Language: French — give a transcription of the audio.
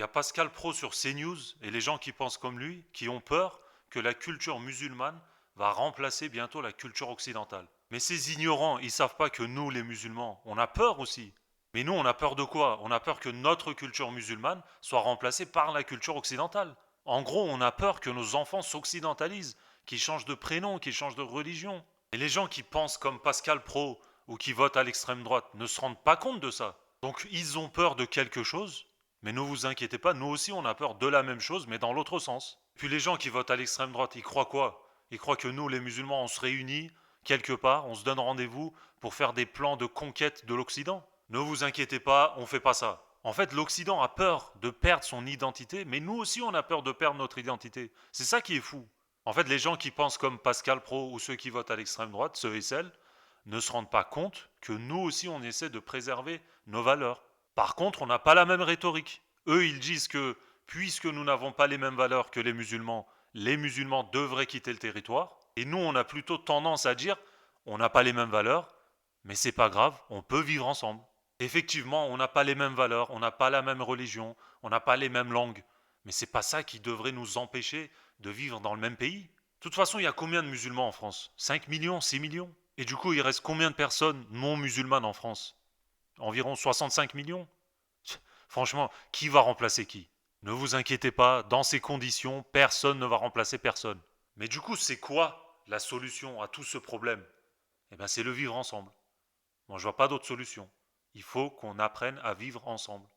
Il y a Pascal Pro sur CNews et les gens qui pensent comme lui, qui ont peur que la culture musulmane va remplacer bientôt la culture occidentale. Mais ces ignorants, ils savent pas que nous, les musulmans, on a peur aussi. Mais nous, on a peur de quoi? On a peur que notre culture musulmane soit remplacée par la culture occidentale. En gros, on a peur que nos enfants s'occidentalisent, qu'ils changent de prénom, qu'ils changent de religion. Et les gens qui pensent comme Pascal Pro ou qui votent à l'extrême droite ne se rendent pas compte de ça. Donc ils ont peur de quelque chose, mais ne vous inquiétez pas, nous aussi on a peur de la même chose, mais dans l'autre sens. Puis les gens qui votent à l'extrême droite, ils croient quoi? Ils croient que nous, les musulmans, on se réunit quelque part, on se donne rendez-vous pour faire des plans de conquête de l'Occident. Ne vous inquiétez pas, on fait pas ça. En fait, l'Occident a peur de perdre son identité, mais nous aussi on a peur de perdre notre identité. C'est ça qui est fou. En fait, les gens qui pensent comme Pascal Pro ou ceux qui votent à l'extrême droite, ceux et celles, ne se rendent pas compte que nous aussi on essaie de préserver nos valeurs. Par contre, on n'a pas la même rhétorique. Eux, ils disent que puisque nous n'avons pas les mêmes valeurs que les musulmans devraient quitter le territoire. Et nous, on a plutôt tendance à dire on n'a pas les mêmes valeurs, mais c'est pas grave, on peut vivre ensemble. Effectivement, on n'a pas les mêmes valeurs, on n'a pas la même religion, on n'a pas les mêmes langues, mais c'est pas ça qui devrait nous empêcher de vivre dans le même pays. De toute façon, il y a combien de musulmans en France? 5 millions, 6 millions? Et du coup, il reste combien de personnes non musulmanes en France? Environ 65 millions? Franchement, qui va remplacer qui? Ne vous inquiétez pas, dans ces conditions, personne ne va remplacer personne. Mais du coup, c'est quoi la solution à tout ce problème? Eh bien, c'est le vivre ensemble. Moi, je vois pas d'autre solution. Il faut qu'on apprenne à vivre ensemble.